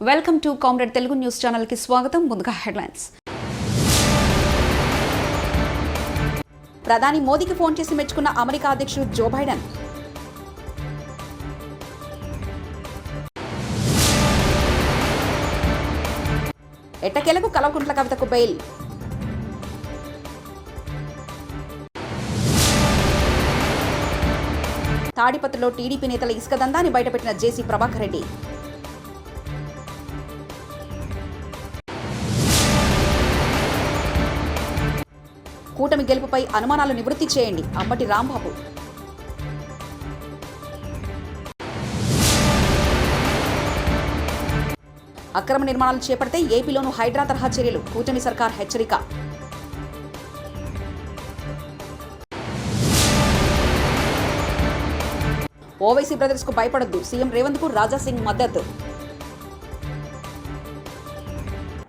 Welcome to comrade Telugu news channel కి స్వాగతం. ముందుగా హెడ్లైన్స్. ప్రధాని మోదీకి ఫోన్ చేసి మెచ్చుకున్న అమెరికా అధ్యక్షుడు జో బైడెన్. ఎట్టకేలకు కల్వకుంట్ల కవితకు బెయిల్. తాడిపత్రిలో టీడీపీ నేతల ఇసుక దందాన్ని బయటపెట్టిన జేసీ ప్రభాకర్ రెడ్డి. కూటమి గెలుపుపై అనుమానాలు నివృత్తి చేయండి అంబటి రాంబాబు. అక్రమ నిర్మాణాలు చేపడితే ఏపీలోనూ హైడ్రా తరహా చర్యలు, కూటమి సర్కార్ హెచ్చరిక. ఓవైసీ బ్రదర్స్ కు భయపడొద్దు, సీఎం రేవంత్ కు రాజా సింగ్ మద్దతు.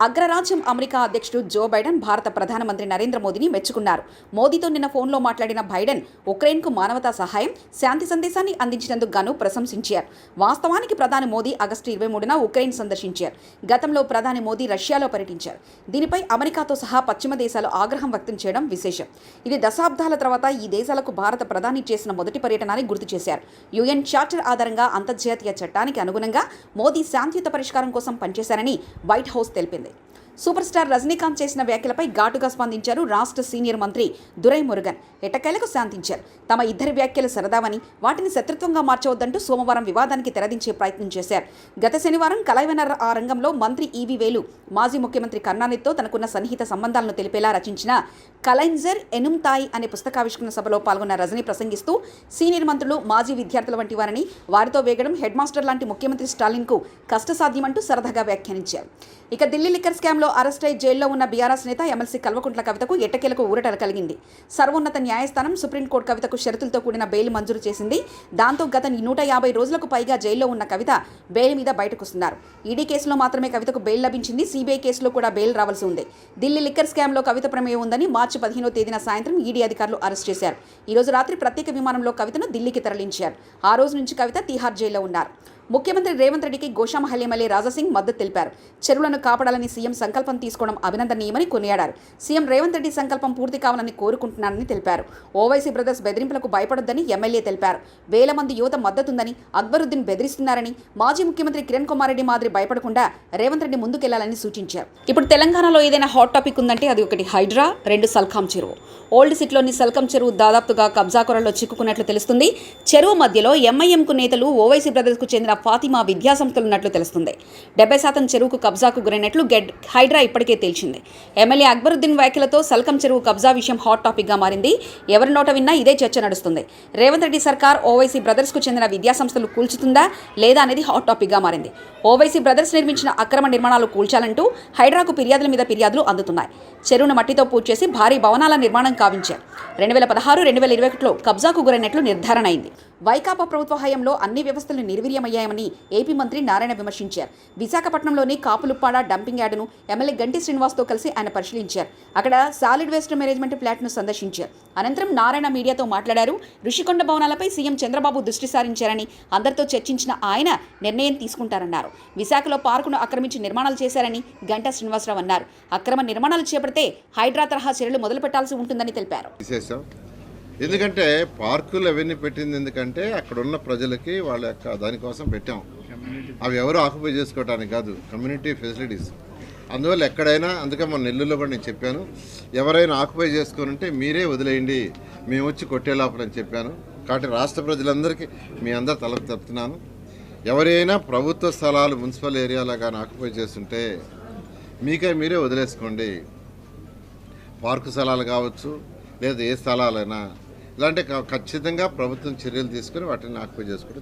అగ్రరాజ్యం అమెరికా అధ్యక్షుడు జో బైడెన్ భారత ప్రధానమంత్రి నరేంద్ర మోదీని మెచ్చుకున్నారు. మోదీతో నిన్న ఫోన్లో మాట్లాడిన బైడెన్ ఉక్రెయిన్కు మానవతా సహాయం, శాంతి సందేశాన్ని అందించినందుకు గాను ప్రశంసించారు. వాస్తవానికి ప్రధాని మోదీ ఆగస్టు 23న ఉక్రెయిన్ సందర్శించారు. గతంలో ప్రధాని మోదీ రష్యాలో పర్యటించారు. దీనిపై అమెరికాతో సహా పశ్చిమ దేశాలు ఆగ్రహం వ్యక్తం చేయడం విశేషం. ఇది దశాబ్దాల తర్వాత ఈ దేశాలకు భారత ప్రధాని చేసిన మొదటి పర్యటన అని గుర్తు చేశారు. యుఎన్ చార్టర్ ఆధారంగా అంతర్జాతీయ చట్టానికి అనుగుణంగా మోదీ శాంతియుత పరిష్కారం కోసం పనిచేశారని వైట్ హౌస్ తెలిపింది. సూపర్ స్టార్ రజనీకాంత్ చేసిన వ్యాఖ్యలపై ఘాటుగా స్పందించారు రాష్ట్ర సీనియర్ మంత్రి దురై మురుగన్. ఎట్టకేలకు శాంతించారు. తమ ఇద్దరి వ్యాఖ్యలు సరదావని, వాటిని శత్రుత్వంగా మార్చవద్దంటూ సోమవారం వివాదానికి తెరదించే ప్రయత్నం చేశారు. గత శనివారం కలైవనర్ ఆ రంగంలో మంత్రి ఈవీ వేలు మాజీ ముఖ్యమంత్రి కరుణానిధితో తనకున్న సన్నిహిత సంబంధాలను తెలిపేలా రచించిన కలైంజర్ ఎనుమ్తాయి అనే పుస్తకావిష్కరణ సభలో పాల్గొన్న రజనీ ప్రసంగిస్తూ సీనియర్ మంత్రులు, మాజీ విద్యార్థుల వంటి వారిని వారితో వేగడం హెడ్ మాస్టర్ లాంటి ముఖ్యమంత్రి స్టాలిన్కు కష్టసాధ్యమంటూ సరదాగా వ్యాఖ్యానించారు. ఇక ఢిల్లీ లిక్కర్ స్కామ్లో అరెస్ట్ అయి జైల్లో ఉన్న బీఆర్ఎస్ నేత ఎమ్మెల్సీ కల్వకుంట్ల కవితకు ఎట్టకేలకు ఊరట కలిగింది. సర్వోన్నత న్యాయస్థానం సుప్రీంకోర్టు కవితకు షరతులతో కూడిన బెయిల్ మంజూరు చేసింది. దాంతో గత 150 రోజులకు పైగా జైల్లో ఉన్న కవిత బెయిల్ మీద బయటకొస్తున్నారు. ఈడీ కేసులో మాత్రమే కవితకు బెయిల్ లభించింది. సిబిఐ కేసులో కూడా బెయిల్ రావాల్సి ఉంది. ఢిల్లీ లిక్కర్ స్కామ్లో కవిత ప్రమేయం ఉందని మార్చి 15వ తేదీన సాయంత్రం ఈడీ అధికారులు అరెస్ట్ చేశారు. ఈ రోజు రాత్రి ప్రత్యేక విమానంలో కవితను ఢిల్లీకి తరలించారు. ఆ రోజు నుంచి కవిత తిహార్ జైల్లో ఉన్నారు. ముఖ్యమంత్రి రేవంత్ రెడ్డికి గోషామహల్ ఎమ్మెల్యే రాజాసింగ్ మద్దతు తెలిపారు. చెరువులను కాపాడాలని సీఎం సంకల్పం తీసుకోవడం అభినందనీయమని కొనియాడారు. సీఎం రేవంత్ రెడ్డి సంకల్పం పూర్తి కావాలని కోరుకుంటున్నారని తెలిపారు. ఓవైసీ బ్రదర్స్ బెదిరింపులకు భయపడొద్దని ఎమ్మెల్యే తెలిపారు. వేల మంది యువత మద్దతుందని, అక్బరుద్దీన్ బెదిరిస్తున్నారని, మాజీ ముఖ్యమంత్రి కిరణ్ కుమార్ రెడ్డి మాదిరి భయపడకుండా రేవంత్ రెడ్డి ముందుకెళ్లాలని సూచించారు. ఇప్పుడు తెలంగాణలో ఏదైనా హాట్ టాపిక్ ఉందంటే అది ఒకటి హైడ్రా, 2 సల్కాం చెరువు. ఓల్డ్ సిటీలోని సల్కం చెరువు దాదాపుగా కబ్జా కొరల్లో చిక్కుకున్నట్లు తెలుస్తుంది. చెరువు మధ్యలో ఎంఐఎంకు నేతలు, ఓవైసీ బ్రదర్స్కు చెందిన ఫాతిమా విద్యాసంస్థలు ఉన్నట్లు తెలుస్తుంది. 70% చెరువుకు కబ్జాకు గురైనట్లు హైడ్రా ఇప్పటికే తేల్చింది. ఎమ్మెల్యే అక్బరుద్దీన్ వ్యాఖ్యలతో సల్కం చెరువు కబ్జా విషయం హాట్ టాపిక్గా మారింది. ఎవరి నోట విన్నా ఇదే చర్చ నడుస్తుంది. రేవంత్ రెడ్డి సర్కార్ ఓవైసీ బ్రదర్స్కు చెందిన విద్యాసంస్థలు కూల్చుతుందా లేదా అనేది హాట్ టాపిక్గా మారింది. ఓవైసీ బ్రదర్స్ నిర్మించిన అక్రమ నిర్మాణాలు కూల్చాలంటూ హైడ్రాకు ఫిర్యాదుల మీద ఫిర్యాదులు అందుతున్నాయి. చెరువును మట్టితో పూర్తి చేసి భారీ భవనాల నిర్మాణం కావించారు. 2016-2021లో కబ్జాకు గురైనట్లు నిర్ధారణ అయింది. వైకాపా ప్రభుత్వ హయాంలో అన్ని వ్యవస్థలు నిర్వీర్యమయ్యాయని ఏపీ మంత్రి నారాయణ విమర్శించారు. విశాఖపట్నంలోని కాపులుప్పాడ డంపింగ్ యార్డును ఎమ్మెల్యే గంటి శ్రీనివాస్తో కలిసి ఆయన పరిశీలించారు. అక్కడ సాలిడ్ వేస్ట్ మేనేజ్మెంట్ ప్లాంట్ను సందర్శించారు. అనంతరం నారాయణ మీడియాతో మాట్లాడారు. ఋషికొండ భవనాలపై సీఎం చంద్రబాబు దృష్టి సారించారని, అందరితో చర్చించిన ఆయన నిర్ణయం తీసుకుంటారన్నారు. విశాఖలో పార్కును ఆక్రమించి నిర్మాణాలు చేశారని గంటా శ్రీనివాసరావు అన్నారు. అక్రమ నిర్మాణాలు చేపడితే హైడ్రా తరహా చర్యలు మొదలు పెట్టాల్సి ఉంటుందని తెలిపారు. ఎందుకంటే పార్కులు అవన్నీ పెట్టింది ఎందుకంటే అక్కడ ఉన్న ప్రజలకి వాళ్ళ యొక్క దానికోసం పెట్టాం. అవి ఎవరు ఆక్యుపై చేసుకోవడానికి కాదు, కమ్యూనిటీ ఫెసిలిటీస్. అందువల్ల ఎక్కడైనా, అందుకే మన నెల్లూరులో కూడా నేను చెప్పాను, ఎవరైనా ఆక్యుపై చేసుకుని మీరే వదిలేయండి, మేము వచ్చి కొట్టే లోపలని చెప్పాను. కాబట్టి రాష్ట్ర ప్రజలందరికీ మీ అందరు తలకు చెప్తున్నాను, ఎవరైనా ప్రభుత్వ స్థలాలు మున్సిపల్ ఏరియాలో కానీ ఆక్యుపై చేస్తుంటే మీరే వదిలేసుకోండి. పార్కు స్థలాలు కావచ్చు, లేదా ఏ స్థలాలైనా ఇలాంటి ఖచ్చితంగా ప్రభుత్వం చర్యలు తీసుకుని వాటిని ఆక్యుపై చేసుకుంటే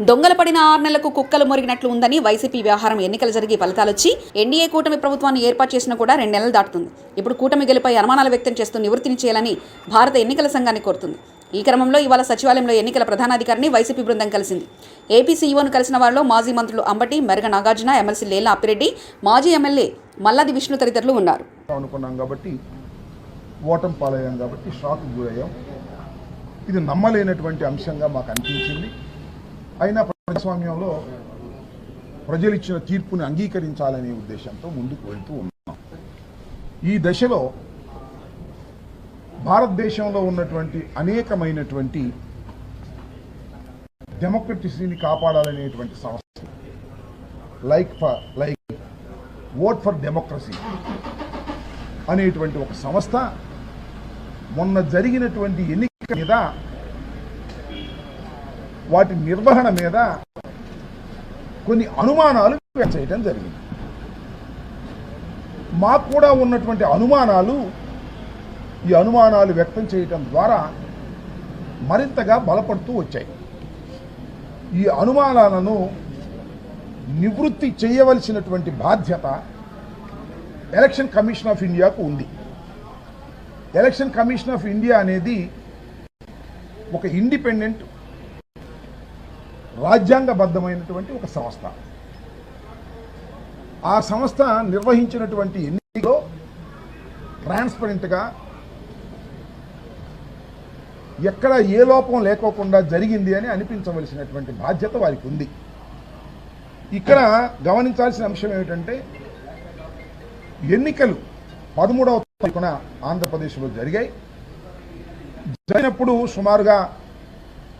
దొంగల పడిన 6 నెలలకు కుక్కలు మురిగినట్లు ఉందని వైసీపీ వ్యవహారం. ఎన్నికలు జరిగి ఫలితాలొచ్చి ఎన్డీఏ కూటమి ప్రభుత్వాన్ని ఏర్పాటు చేసినా కూడా 2 నెలలు దాటుతుంది. ఇప్పుడు కూటమి గెలుపై అనుమానాలు వ్యక్తం చేస్తూ నివృత్తిని చేయాలని భారత ఎన్నికల సంఘాన్ని కోరుతుంది. ఈ క్రమంలో ఇవాళ సచివాలయంలో ఎన్నికల ప్రధానాధికారిని వైసీపీ బృందం కలిసింది. ఏపీ సీఈఓను కలిసిన వారిలో మాజీ మంత్రులు అంబటి, మెరగ నాగార్జున, ఎమ్మెల్సీ లేళ్ల అప్పిరెడ్డి, మాజీ ఎమ్మెల్యే మల్లాది విష్ణు తదితరులు ఉన్నారు. అనుకున్నాం కాబట్టి ఓటమి పాలయ్యాం, కాబట్టి షాక్ గురయ్యాం. ఇది నమ్మలేనటువంటి అంశంగా మాకు అనిపించింది. అయినా ప్రజాస్వామ్యంలో ప్రజలు ఇచ్చిన తీర్పుని అంగీకరించాలనే ఉద్దేశంతో ముందుకు వెళ్తూ ఉన్నాం. ఈ దశలో భారతదేశంలో ఉన్నటువంటి అనేకమైనటువంటి డెమోక్రసీని కాపాడాలనేటువంటి సంస్థ లైక్ ఓట్ ఫర్ డెమోక్రసీ అనేటువంటి ఒక సంస్థ మొన్న జరిగినటువంటి ఎన్నికల మీద, వాటి నిర్వహణ మీద కొన్ని అనుమానాలు వ్యక్తం చేయడం జరిగింది. మాకు కూడా ఉన్నటువంటి ఈ అనుమానాలు వ్యక్తం చేయడం ద్వారా మరింతగా బలపడుతూ వచ్చాయి. ఈ అనుమానాలను నివృత్తి చేయవలసినటువంటి బాధ్యత ఎలక్షన్ కమిషన్ ఆఫ్ ఇండియాకు ఉంది. ఎలక్షన్ కమిషన్ ఆఫ్ ఇండియా అనేది ఒక ఇండిపెండెంట్ రాజ్యాంగబద్ధమైనటువంటి ఒక సంస్థ. ఆ సంస్థ నిర్వహించినటువంటి ఎన్నికల్లో ట్రాన్స్పరెంట్గా ఎక్కడ ఏ లోపం లేకోకుండా జరిగింది అని అనిపించవలసినటువంటి బాధ్యత వారికి ఉంది. ఇక్కడ గమనించాల్సిన అంశం ఏమిటంటే, ఎన్నికలు 13వ తారీఖున ఆంధ్రప్రదేశ్లో జరిగినప్పుడు సుమారుగా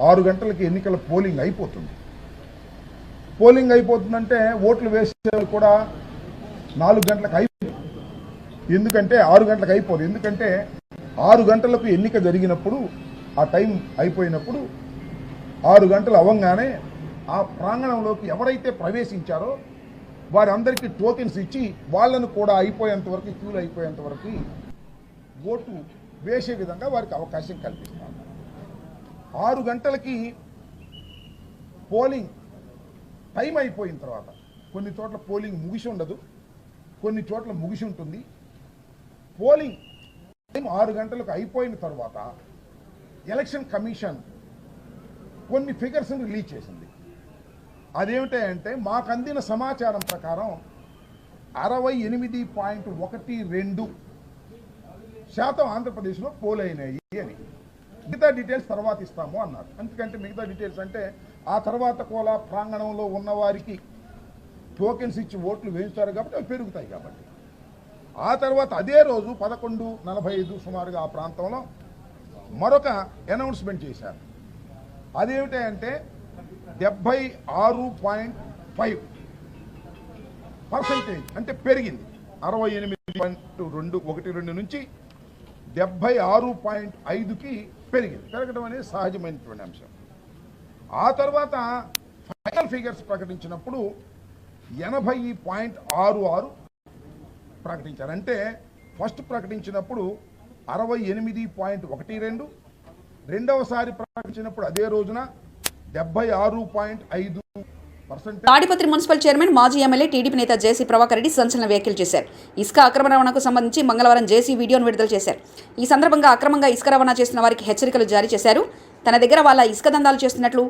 6 గంటలకి ఎన్నికల పోలింగ్ అయిపోతుంది. పోలింగ్ అయిపోతుందంటే ఓట్లు వేసే కూడా 4 గంటలకు అయిపోతుంది. ఎందుకంటే 6 గంటలకు అయిపోదు. ఎందుకంటే 6 గంటలకు ఎన్నిక జరిగినప్పుడు, ఆ టైం అయిపోయినప్పుడు 6 గంటలు అవ్వగానే ఆ ప్రాంగణంలోకి ఎవరైతే ప్రవేశించారో వారందరికీ టోకెన్స్ ఇచ్చి వాళ్ళను కూడా అయిపోయేంత వరకు, క్యూలు అయిపోయేంత వరకు ఓటు వేసే విధంగా వారికి అవకాశం కల్పిస్తారు. 6 గంటలకి పోలింగ్ టైం అయిపోయిన తర్వాత, కొన్ని చోట్ల పోలింగ్ ముగిసి ఉండదు, కొన్ని చోట్ల ముగిసి ఉంటుంది. పోలింగ్ టైం 6 గంటలకు అయిపోయిన తర్వాత ఎలక్షన్ కమిషన్ కొన్ని ఫిగర్స్ని రిలీజ్ చేసింది. అదేమిటంటే, మాకు అందిన సమాచారం ప్రకారం 68.12% ఆంధ్రప్రదేశ్లో పోల్ అయినాయి అని. మిగతా డీటెయిల్స్ తర్వాత ఇస్తాము అన్నారు. ఎందుకంటే మిగతా డీటెయిల్స్ అంటే ఆ తర్వాత కూడా ప్రాంగణంలో ఉన్న వారికి టోకెన్స్ ఇచ్చి ఓట్లు వేయించారు కాబట్టి అవి పెరుగుతాయి కాబట్టి. ఆ తర్వాత అదే రోజు 11:45 సుమారుగా ఆ ప్రాంతంలో మరొక అనౌన్స్మెంట్ చేశారు. అదేమిటంటే 76.5% అంటే పెరిగింది. 68.12 నుంచి 76.5కి పెరిగింది. పెరగడం అనేది సహజమైనటువంటి అంశం. ఆ తర్వాత ఫైనల్ ఫిగర్స్ ప్రకటించినప్పుడు 80.66 ప్రకటించారు. అంటే ఫస్ట్ ప్రకటించినప్పుడు 68.12, రెండవసారి ప్రకటించినప్పుడు అదే రోజున 76.5%. తాడిపత్రి మున్సిపల్ చైర్మన్, మాజీ ఎమ్మెల్యే టీడీపీ నేత జేసీ ప్రభాకర్ రెడ్డి సంచలన వ్యాఖ్యలు చేశారు. ఇసుక అక్రమ రవాణాకు సంబంధించి మంగళవారం జేసీ వీడియోను విడుదల చేశారు. ఈ సందర్భంగా అక్రమంగా ఇసుక రవాణా చేస్తున్న వారికి హెచ్చరికలు జారీ చేశారు. తన దగ్గర వాళ్ళ ఇసుక దందాలు చేస్తున్నట్లు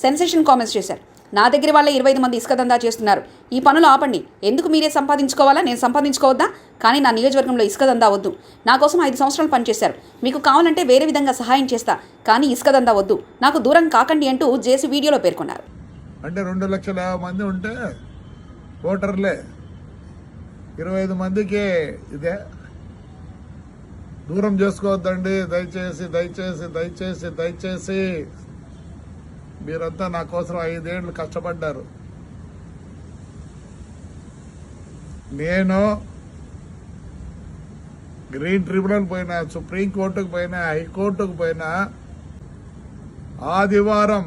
సెన్సేషన్ కామెంట్స్ చేశారు. నా దగ్గర వాళ్ళే 25 మంది ఇసుక దందా చేస్తున్నారు. ఈ పనులు ఆపండి. ఎందుకు మీరే సంపాదించుకోవాలా, నేను సంపాదించుకోవద్దా? కానీ నా నియోజకవర్గంలో ఇసుక దందా వద్దు. నా కోసం 5 సంవత్సరాలు పనిచేశారు. మీకు కావాలంటే వేరే విధంగా సహాయం చేస్తా, కానీ ఇసుక దందా వద్దు. నాకు దూరం కాకండి అంటూ జేసీ వీడియోలో పేర్కొన్నారు. అంటే 2 లక్షల మంది ఉంటే ఓటర్లే 25 మందికి ఇదే. దూరం చేసుకోవద్దండి, దయచేసి దయచేసి దయచేసి దయచేసి. మీరంతా నా కోసం 5 ఏళ్ళు కష్టపడ్డారు. నేను గ్రీన్ ట్రిబ్యునల్ పోయినా, సుప్రీంకోర్టుకు పోయినా, హైకోర్టుకు పోయినా, ఆదివారం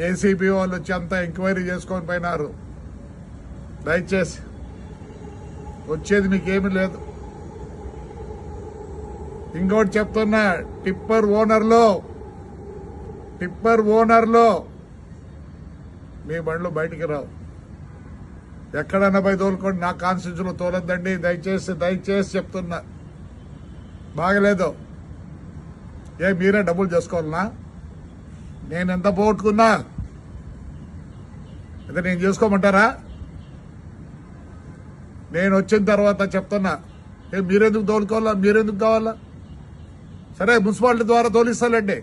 ఏసీబీ వాళ్ళు వచ్చి అంతా ఎంక్వైరీ చేసుకొని పోయినారు. దయచేసి వచ్చేది మీకేమీ లేదు. ఇంకోటి చెప్తున్నా, టిప్పర్ ఓనర్లో మీ బండ్లు బయటికి రావు. ఎక్కడన్నా పోయి తోలుకోండి, నా కాన్స్టిట్యూన్సీలో తోలొద్దండి. దయచేసి దయచేసి చెప్తున్నా. బాగలేదు. మీరే డబ్బులు చేసుకోవాలనా? నేను ఎంత పోగొట్టుకున్నా అయితే నేను చేసుకోమంటారా? నేను వచ్చిన తర్వాత చెప్తున్నా, మీరెందుకు తోలుకోవాలా, మీరెందుకు కావాలా? సరే, మున్సిపాలిటీ ద్వారా తోలిస్తానండి.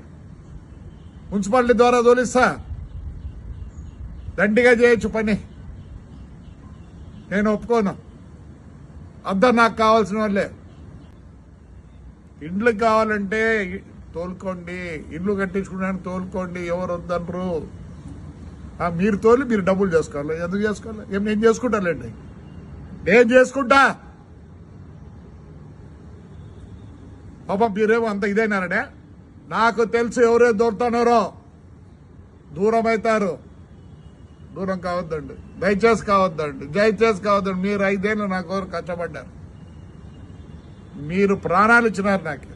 మున్సిపాలిటీ ద్వారా తోలిస్తా, దండిగా చేయొచ్చు పని. నేను ఒప్పుకోను. అంతా నాకు కావాల్సిన వాళ్ళే. ఇండ్లు కావాలంటే తోలుకోండి, ఇల్లు కట్టించుకున్నాను తోలుకోండి, ఎవరు వద్దనరు. మీరు తోలి మీరు డబ్బులు చేసుకోవాలి. ఎందుకు చేసుకోవాలి? నేను చేసుకుంటానండి, నేను చేసుకుంటా. పాప మీరేమో అంత ఇదైనారనే. నాకు తెలుసు ఎవరే దూరుతున్నారో. దూరం అవుతారు. దూరం కావద్దండి, దయచేసి కావద్దండి, దయచేసి కావద్దండి. మీరు 5 ఏళ్ళు నా కోరు కష్టపడ్డారు, మీరు ప్రాణాలు ఇచ్చినారు నాకు.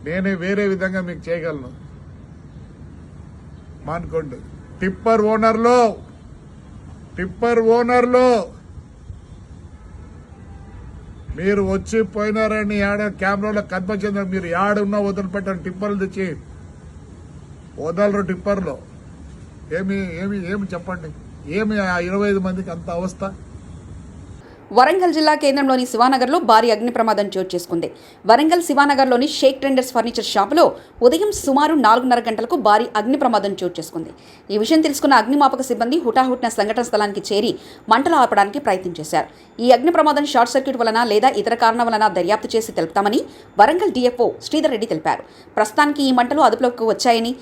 నేనే వేరే విధంగా మీకు చేయగలను. మానుకోండి. టిప్పర్ ఓనర్లు మీరు వచ్చి పోయినారని కెమెరాలో కనిపించింది. మీరు యాడున్నా వదిలిపెట్టారు. టిప్పర్లు తెచ్చి వదలరు. టిప్పర్లో ఏమి చెప్పండి, ఏమి ఆ 25 మందికి అంత అవస్థ? వరంగల్ జిల్లా కేంద్రంలోని శివానగర్లో భారీ అగ్ని ప్రమాదం చోటు చేసుకుంది. వరంగల్ శివానగర్లోని షేక్ ట్రెండర్స్ ఫర్నిచర్ షాపులో ఉదయం సుమారు 4:30 గంటలకు భారీ అగ్ని ప్రమాదం చోటు చేసుకుంది. ఈ విషయం తెలుసుకున్న అగ్నిమాపక సిబ్బంది హుటాహుటిన సంఘటన స్థలానికి చేరి మంటలు ఆపడానికి ప్రయత్నం చేశారు. ఈ అగ్ని ప్రమాదం షార్ట్ సర్క్యూట్ వలన లేదా ఇతర కారణం వలన దర్యాప్తు చేసి తెలుపుతామని వరంగల్ డిఎఫ్ఓ శ్రీధర్ రెడ్డి తెలిపారు. ప్రస్తుతానికి ఈ మంటలు అదుపులోకి వచ్చాయని,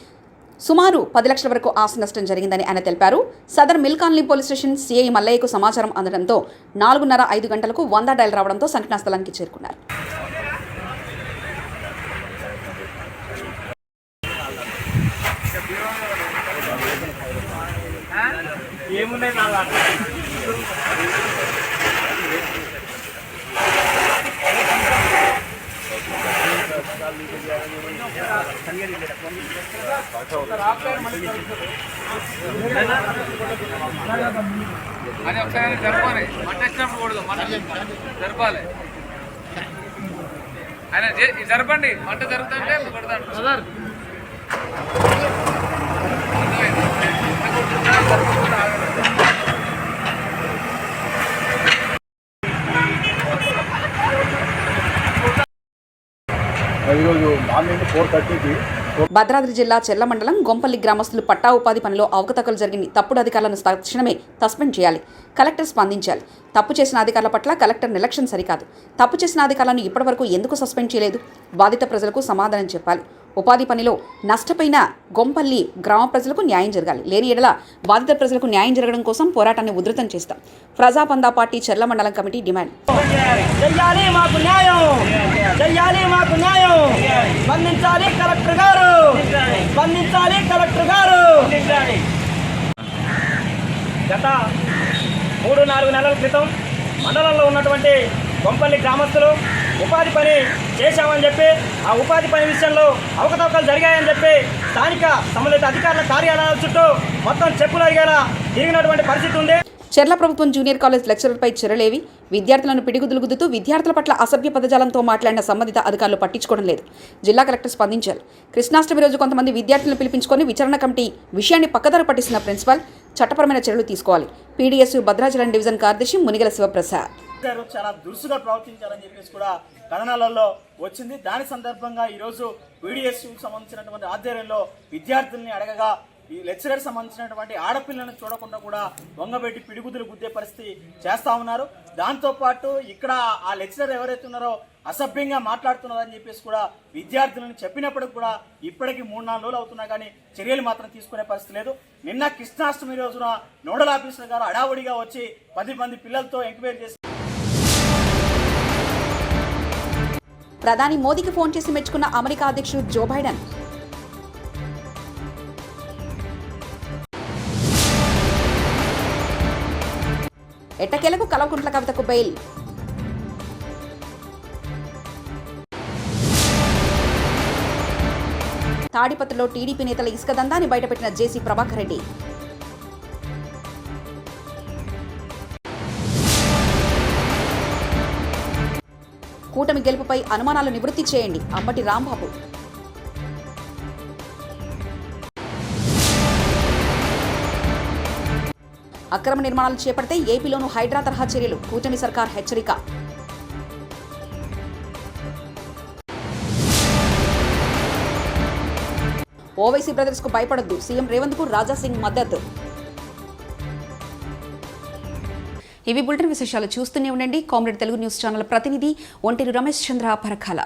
సుమారు 10 లక్షల వరకు ఆస్తి నష్టం జరిగిందని ఆయన తెలిపారు. Sadar mill colony police station CI మల్లయ్యకు సమాచారం అందడంతో 4:30-5 గంటలకు 100 డయల్ రావడంతో సంఘటనా స్థలానికి చేరుకున్నారు. అది ఒకసారి జరపాలి. మంట వచ్చినప్పుడు కూడదు, మంట జరపాలి. ఆయన జరపండి, మంట జరుగుతుంటే కొడతాడు. ఈరోజు మార్నింగ్ 4:30కి భద్రాద్రి జిల్లా చెర్ల మండలం గొంపల్లి గ్రామస్తులు పట్టా ఉపాధి పనిలో అవకతవకలు జరిగిన తప్పుడు అధికారులను తక్షణమే సస్పెండ్ చేయాలి. కలెక్టర్ స్పందించాలి. తప్పు చేసిన అధికారుల పట్ల కలెక్టర్ నిర్లక్ష్యం సరికాదు. తప్పు చేసిన అధికారులను ఇప్పటివరకు ఎందుకు సస్పెండ్ చేయలేదు? బాధిత ప్రజలకు సమాధానం చెప్పాలి. ఉపాధి పనిలో నష్టపోయిన గొంపల్లి గ్రామ ప్రజలకు న్యాయం జరగాలి. లేని ఎడల బాధిత ప్రజలకు న్యాయం జరగడం కోసం పోరాటాన్ని ఉధృతం చేస్తాం. ప్రజాపందా పార్టీ చెర్ల మండలం కమిటీ డిమాండ్. స్పందించాలి కలెక్టర్ గారు, స్పందించాలి కలెక్టర్ గారు. గత 3-4 నెలల క్రితం మండలంలో ఉన్నటువంటి గొంపల్లి గ్రామస్తులు ఉపాధి పని చేశామని చెప్పి, ఆ ఉపాధి పని విషయంలో అవకతవకలు జరిగాయని చెప్పి స్థానిక సంబంధిత అధికారుల కార్యాలయాల చుట్టూ మొత్తం చెప్పులు అడిగేలా తిరిగినటువంటి పరిస్థితి ఉంది. చెర్ల ప్రభుత్వం జూనియర్ కాలేజ్ లెక్చరర్పై చర్యలేవి? విద్యార్థులను పిడిగుద్దులు గుద్దుతూ విద్యార్థుల పట్ల అసభ్య పదజాలంతో మాట్లాడిన సంబంధిత అధికారులు పట్టించుకోవడం లేదు. జిల్లా కలెక్టర్ స్పందించారు. కృష్ణాష్టమి రోజు కొంతమంది విద్యార్థులను పిలిపించుకొని విచారణ కమిటీ విషయాన్ని పక్కదారి పట్టిస్తున్న ప్రిన్సిపల్ చట్టపరమైన చర్యలు తీసుకోవాలి. పీడీఎస్ భద్రాచలం డివిజన్ కార్యదర్శి మునిగల శివప్రసాద్. చాలా దురుసుగా ప్రవర్తించారని చెప్పేసి కూడా కథనాలలో వచ్చింది. దాని సందర్భంగా ఈరోజు పీడీఎస్ సంబంధించినటువంటి ఆధ్వర్యంలో విద్యార్థుల్ని అడగగా ఈ లెక్చరర్ సంబంధించినటువంటి ఆడపిల్లలను చూడకుండా కూడా దొంగబెట్టి పిడిగుద్దులు గుద్దే పరిస్థితి చేస్తా ఉన్నారు. దాంతోపాటు ఇక్కడ ఆ లెక్చరర్ ఎవరైతే ఉన్నారో అసభ్యంగా మాట్లాడుతున్నారని చెప్పేసి కూడా విద్యార్థులను చెప్పినప్పటికి కూడా ఇప్పటికీ 3-4 రోజులు అవుతున్నా కానీ చర్యలు మాత్రం తీసుకునే పరిస్థితి లేదు. నిన్న కృష్ణాష్టమి రోజున నోడల్ ఆఫీసర్ గారు అడావుడిగా వచ్చి 10 మంది పిల్లలతో ఎంక్వైరీ చేసి ప్రధాని మోదీకి ఫోన్ చేసి మెచ్చుకున్న అమెరికా అధ్యక్షుడు జో బైడెన్. ఎట్టకేలకు కల్వకుంట్ల కవితకు బెయిల్. తాడిపత్రిలో టీడీపీ నేతల ఇసుక దందాన్ని బయటపెట్టిన జేసీ ప్రభాకర్ రెడ్డి. కూటమి గెలుపుపై అనుమానాలు నివృత్తి చేయండి అంబటి రాంబాబు. అక్రమ నిర్మాణాలు చేపడితే ఏపీలోనూ హైడ్రా తరహా చర్యలు, కూటమి సర్కార్ హెచ్చరిక. ఓవైసీ బ్రదర్స్ కు భయపడొద్దు, సీఎం రేవంత్ కు రాజా సింగ్ మద్దతు. ఇవి బులెటిన్ విశేషాలు. చూస్తూనే ఉండండి కామ్రేడ్ తెలుగు న్యూస్ ఛానల్. ప్రతినిధి ఒంటేరు రమేష్ చంద్ర పరకాల.